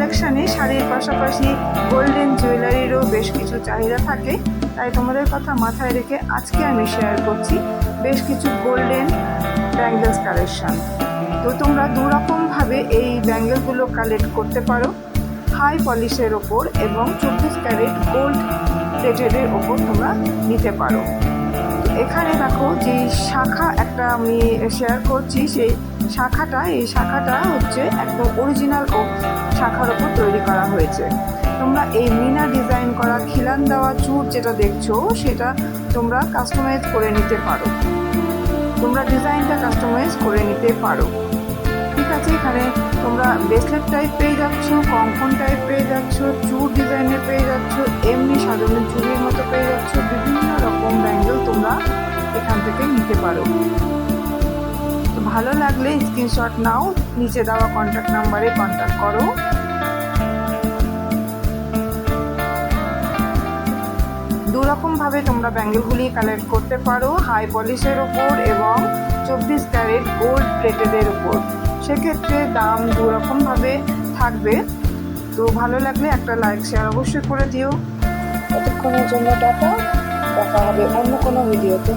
কালেকশানে শাড়ির পাশাপাশি গোল্ডেন জুয়েলারিরও বেশ কিছু চাহিদা থাকে, তাই তোমাদের কথা মাথায় রেখে আজকে আমি শেয়ার করছি বেশ কিছু গোল্ডেন ব্যাঙ্গেলস কালেকশান। তো তোমরা দুরকমভাবে এই ব্যাঙ্গেলগুলো কালেক্ট করতে পারো, হাই পলিশের ওপর এবং 24 ক্যারেট গোল্ড প্লেটেডের ওপর তোমরা নিতে পারো। এখানে দেখো যে শাখা একটা আমি শেয়ার করছি, সেই শাখাটা হচ্ছে একদম অরিজিনাল ও শাখার ওপর তৈরি করা হয়েছে। তোমরা এই মিনা ডিজাইন করা খিলান দেওয়া চূড় যেটা দেখছো সেটা তোমরা কাস্টমাইজ করে নিতে পারো, তোমরা ডিজাইনটা কাস্টমাইজ করে নিতে পারো। ঠিক আছে, এখানে তোমরা ব্রেসলেট টাইপ পেয়ে যাচ্ছ, কঙ্কন টাইপ পেয়ে যাচ্ছ, চূড় ডিজাইনের পেয়ে যাচ্ছ, এমনি সাধারণ চুড়ির মতো পেয়ে যাচ্ছ, বিভিন্ন রকম ব্যাঙ্গেল তোমরা এখান থেকে নিতে পারো। তো ভালো লাগলে স্ক্রিনশট নাও, নিচে দেওয়া কন্ট্যাক্ট নাম্বারে কন্ট্যাক্ট করো। দুরকমভাবে তোমরা ব্যাঙ্গেলগুলি কালেক্ট করতে পারো, হাই পলিশের ওপর এবং 24 ক্যারেট গোল্ড প্লেটেডের ওপর। সেক্ষেত্রে দাম দুরকমভাবে থাকবে। তো ভালো লাগলে একটা লাইক শেয়ার অবশ্যই করে দিও। ততক্ষণের জন্য টাটা, দেখা হবে অন্য কোনো ভিডিওতে।